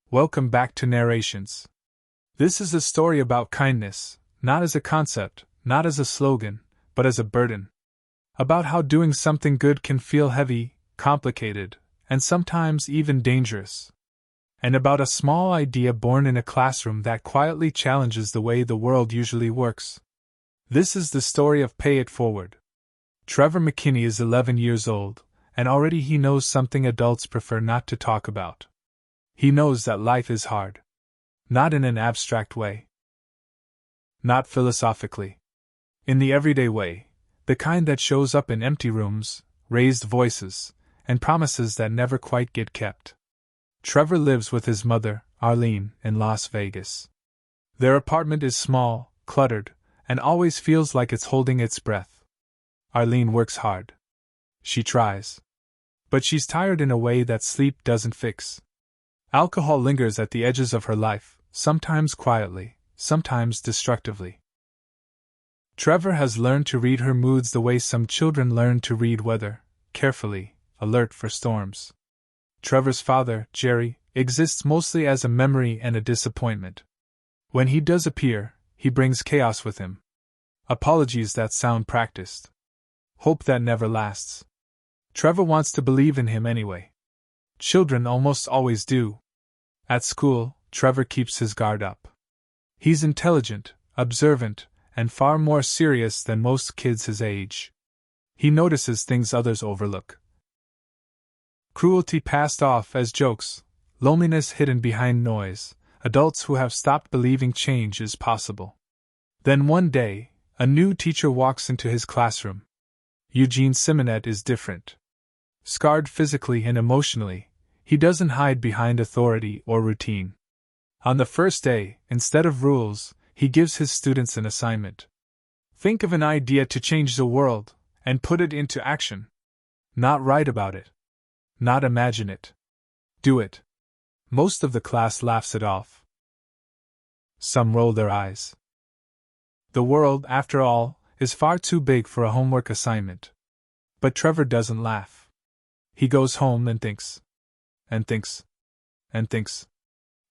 Welcome back to Narrations. This is a story about kindness, not as a concept, not as a slogan, but as a burden. About how doing something good can feel heavy, complicated, and sometimes even dangerous. And about a small idea born in a classroom that quietly challenges the way the world usually works. This is the story of Pay It Forward. Trevor McKinney is 11 years old, and already he knows something adults prefer not to talk about. He knows that life is hard. Not in an abstract way. Not philosophically. In the everyday way, the kind that shows up in empty rooms, raised voices, and promises that never quite get kept. Trevor lives with his mother, Arlene, in Las Vegas. Their apartment is small, cluttered, and always feels like it's holding its breath. Arlene works hard. She tries. But she's tired in a way that sleep doesn't fix. Alcohol lingers at the edges of her life, sometimes quietly, sometimes destructively. Trevor has learned to read her moods the way some children learn to read weather, carefully, alert for storms. Trevor's father, Jerry, exists mostly as a memory and a disappointment. When he does appear, he brings chaos with him. Apologies that sound practiced. Hope that never lasts. Trevor wants to believe in him anyway. Children almost always do. At school, Trevor keeps his guard up. He's intelligent, observant, and far more serious than most kids his age. He notices things others overlook. Cruelty passed off as jokes, loneliness hidden behind noise, adults who have stopped believing change is possible. Then one day, a new teacher walks into his classroom. Eugene Simonet is different. Scarred physically and emotionally, he doesn't hide behind authority or routine. On the first day, instead of rules, he gives his students an assignment. Think of an idea to change the world, and put it into action. Not write about it. Not imagine it. Do it. Most of the class laughs it off. Some roll their eyes. The world, after all, is far too big for a homework assignment. But Trevor doesn't laugh. He goes home and thinks. And thinks. And thinks.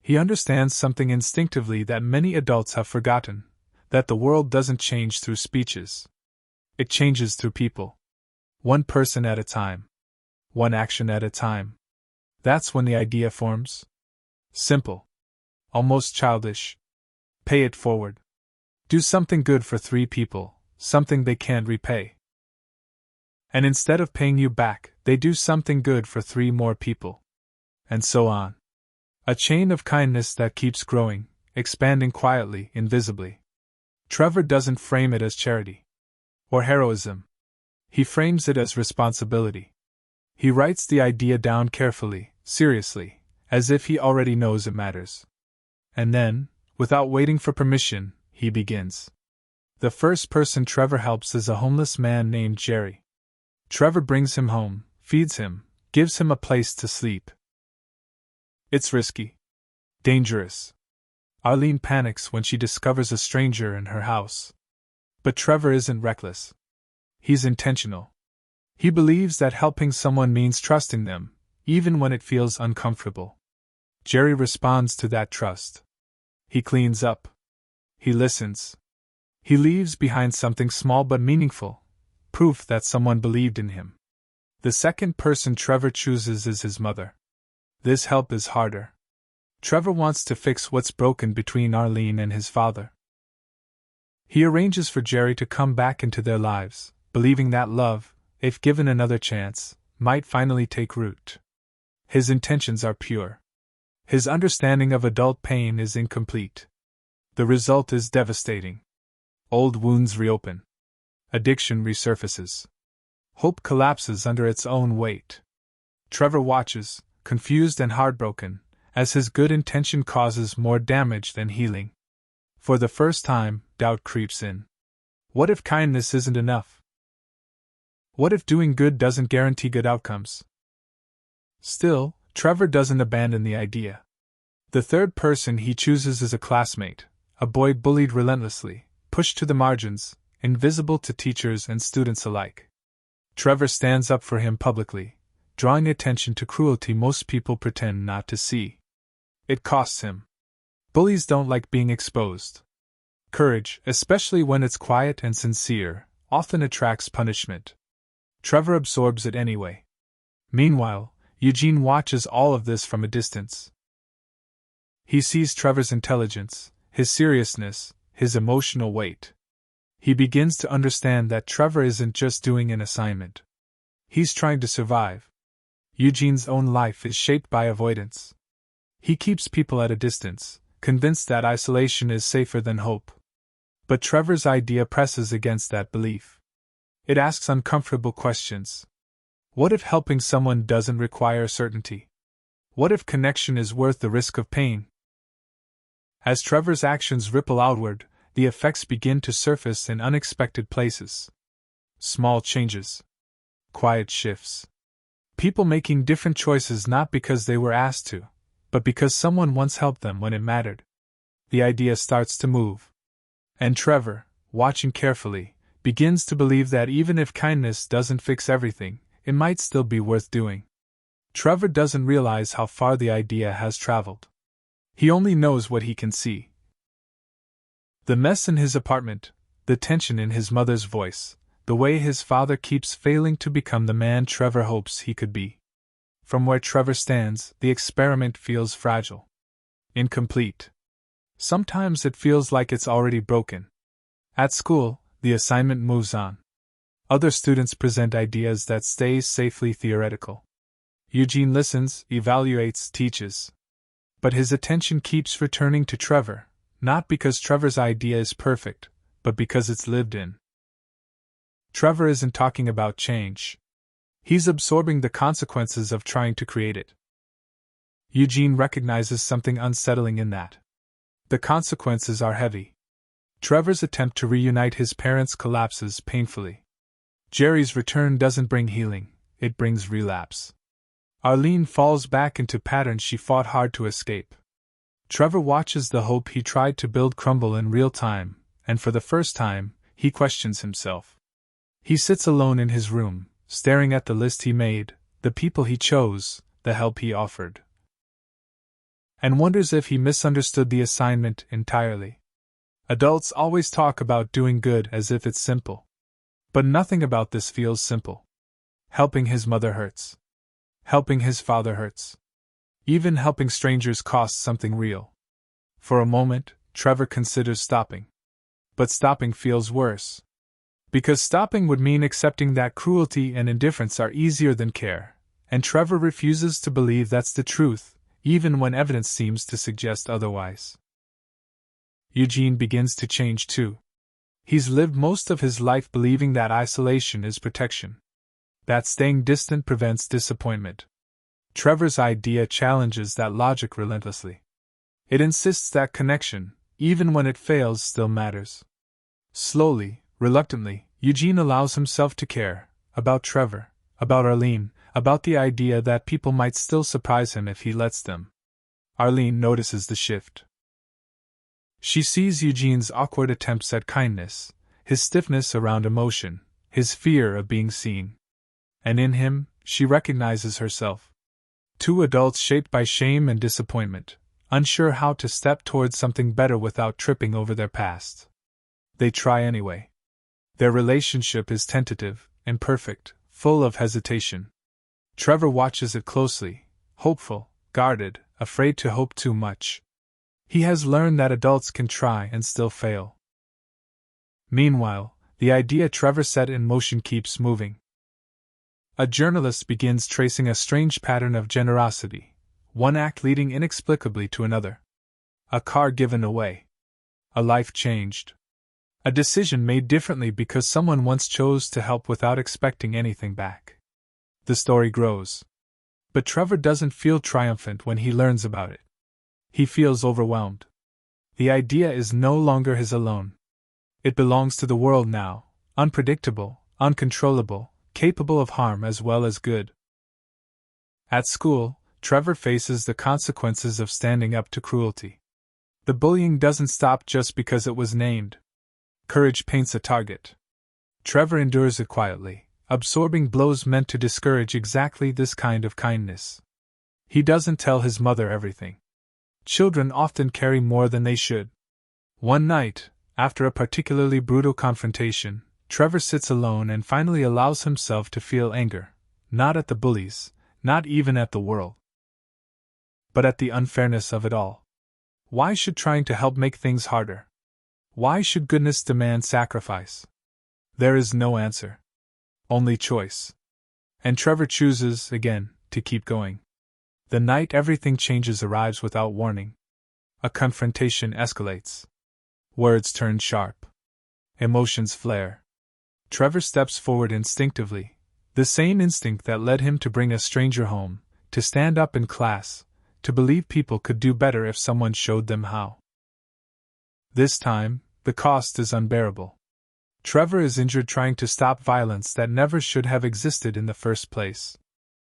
He understands something instinctively that many adults have forgotten, that the world doesn't change through speeches. It changes through people. One person at a time. One action at a time. That's when the idea forms. Simple. Almost childish. Pay it forward. Do something good for 3 people, something they can't repay. And instead of paying you back, they do something good for 3 more people. And so on. A chain of kindness that keeps growing, expanding quietly, invisibly. Trevor doesn't frame it as charity. Or heroism. He frames it as responsibility. He writes the idea down carefully, seriously, as if he already knows it matters. And then, without waiting for permission, he begins. The first person Trevor helps is a homeless man named Jerry. Trevor brings him home, feeds him, gives him a place to sleep. It's risky. Dangerous. Arlene panics when she discovers a stranger in her house. But Trevor isn't reckless. He's intentional. He believes that helping someone means trusting them, even when it feels uncomfortable. Jerry responds to that trust. He cleans up. He listens. He leaves behind something small but meaningful, proof that someone believed in him. The second person Trevor chooses is his mother. This help is harder. Trevor wants to fix what's broken between Arlene and his father. He arranges for Jerry to come back into their lives, believing that love, if given another chance, might finally take root. His intentions are pure. His understanding of adult pain is incomplete. The result is devastating. Old wounds reopen. Addiction resurfaces. Hope collapses under its own weight. Trevor watches, confused and heartbroken, as his good intention causes more damage than healing. For the first time, doubt creeps in. What if kindness isn't enough? What if doing good doesn't guarantee good outcomes? Still, Trevor doesn't abandon the idea. The third person he chooses is a classmate, a boy bullied relentlessly, pushed to the margins, invisible to teachers and students alike. Trevor stands up for him publicly, drawing attention to cruelty most people pretend not to see. It costs him. Bullies don't like being exposed. Courage, especially when it's quiet and sincere, often attracts punishment. Trevor absorbs it anyway. Meanwhile, Eugene watches all of this from a distance. He sees Trevor's intelligence, his seriousness, his emotional weight. He begins to understand that Trevor isn't just doing an assignment. He's trying to survive. Eugene's own life is shaped by avoidance. He keeps people at a distance, convinced that isolation is safer than hope. But Trevor's idea presses against that belief. It asks uncomfortable questions. What if helping someone doesn't require certainty? What if connection is worth the risk of pain? As Trevor's actions ripple outward, the effects begin to surface in unexpected places. Small changes. Quiet shifts. People making different choices not because they were asked to, but because someone once helped them when it mattered. The idea starts to move. And Trevor, watching carefully, begins to believe that even if kindness doesn't fix everything, it might still be worth doing. Trevor doesn't realize how far the idea has traveled. He only knows what he can see. The mess in his apartment, the tension in his mother's voice, the way his father keeps failing to become the man Trevor hopes he could be. From where Trevor stands, the experiment feels fragile. Incomplete. Sometimes it feels like it's already broken. At school, the assignment moves on. Other students present ideas that stay safely theoretical. Eugene listens, evaluates, teaches. But his attention keeps returning to Trevor, not because Trevor's idea is perfect, but because it's lived in. Trevor isn't talking about change. He's absorbing the consequences of trying to create it. Eugene recognizes something unsettling in that. The consequences are heavy. Trevor's attempt to reunite his parents collapses painfully. Jerry's return doesn't bring healing, it brings relapse. Arlene falls back into patterns she fought hard to escape. Trevor watches the hope he tried to build crumble in real time, and for the first time, he questions himself. He sits alone in his room, staring at the list he made, the people he chose, the help he offered, and wonders if he misunderstood the assignment entirely. Adults always talk about doing good as if it's simple. But nothing about this feels simple. Helping his mother hurts. Helping his father hurts. Even helping strangers costs something real. For a moment, Trevor considers stopping. But stopping feels worse. Because stopping would mean accepting that cruelty and indifference are easier than care, and Trevor refuses to believe that's the truth, even when evidence seems to suggest otherwise. Eugene begins to change too. He's lived most of his life believing that isolation is protection. That staying distant prevents disappointment. Trevor's idea challenges that logic relentlessly. It insists that connection, even when it fails, still matters. Slowly, reluctantly, Eugene allows himself to care, about Trevor, about Arlene, about the idea that people might still surprise him if he lets them. Arlene notices the shift. She sees Eugene's awkward attempts at kindness, his stiffness around emotion, his fear of being seen. And in him, she recognizes herself. Two adults shaped by shame and disappointment, unsure how to step towards something better without tripping over their past. They try anyway. Their relationship is tentative, imperfect, full of hesitation. Trevor watches it closely, hopeful, guarded, afraid to hope too much. He has learned that adults can try and still fail. Meanwhile, the idea Trevor set in motion keeps moving. A journalist begins tracing a strange pattern of generosity, one act leading inexplicably to another. A car given away. A life changed. A decision made differently because someone once chose to help without expecting anything back. The story grows. But Trevor doesn't feel triumphant when he learns about it. He feels overwhelmed. The idea is no longer his alone. It belongs to the world now, unpredictable, uncontrollable, capable of harm as well as good. At school, Trevor faces the consequences of standing up to cruelty. The bullying doesn't stop just because it was named. Courage paints a target. Trevor endures it quietly, absorbing blows meant to discourage exactly this kind of kindness. He doesn't tell his mother everything. Children often carry more than they should. One night, after a particularly brutal confrontation, Trevor sits alone and finally allows himself to feel anger, not at the bullies, not even at the world, but at the unfairness of it all. Why should trying to help make things harder? Why should goodness demand sacrifice? There is no answer. Only choice. And Trevor chooses, again, to keep going. The night everything changes arrives without warning. A confrontation escalates. Words turn sharp. Emotions flare. Trevor steps forward instinctively, the same instinct that led him to bring a stranger home, to stand up in class, to believe people could do better if someone showed them how. This time, the cost is unbearable. Trevor is injured trying to stop violence that never should have existed in the first place.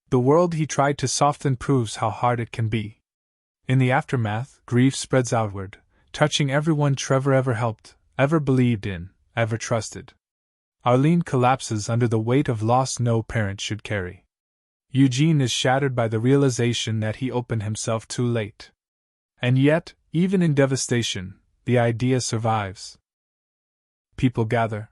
The world he tried to soften proves how hard it can be. In the aftermath, grief spreads outward, touching everyone Trevor ever helped, ever believed in, ever trusted. Arlene collapses under the weight of loss no parent should carry. Eugene is shattered by the realization that he opened himself too late. And yet, even in devastation, the idea survives. People gather.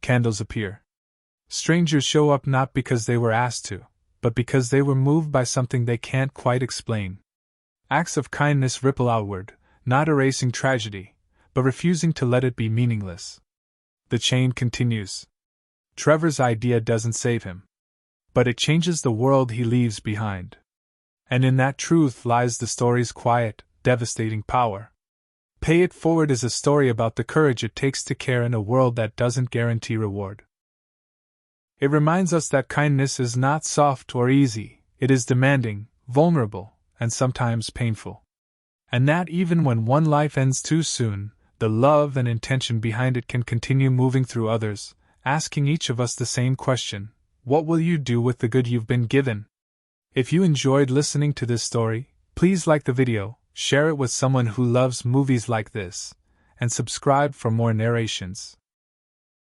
Candles appear. Strangers show up not because they were asked to, but because they were moved by something they can't quite explain. Acts of kindness ripple outward, not erasing tragedy, but refusing to let it be meaningless. The chain continues. Trevor's idea doesn't save him, but it changes the world he leaves behind. And in that truth lies the story's quiet, devastating power. Pay It Forward is a story about the courage it takes to care in a world that doesn't guarantee reward. It reminds us that kindness is not soft or easy, it is demanding, vulnerable, and sometimes painful. And that even when one life ends too soon, the love and intention behind it can continue moving through others, asking each of us the same question: what will you do with the good you've been given? If you enjoyed listening to this story, please like the video, share it with someone who loves movies like this, and subscribe for more narrations.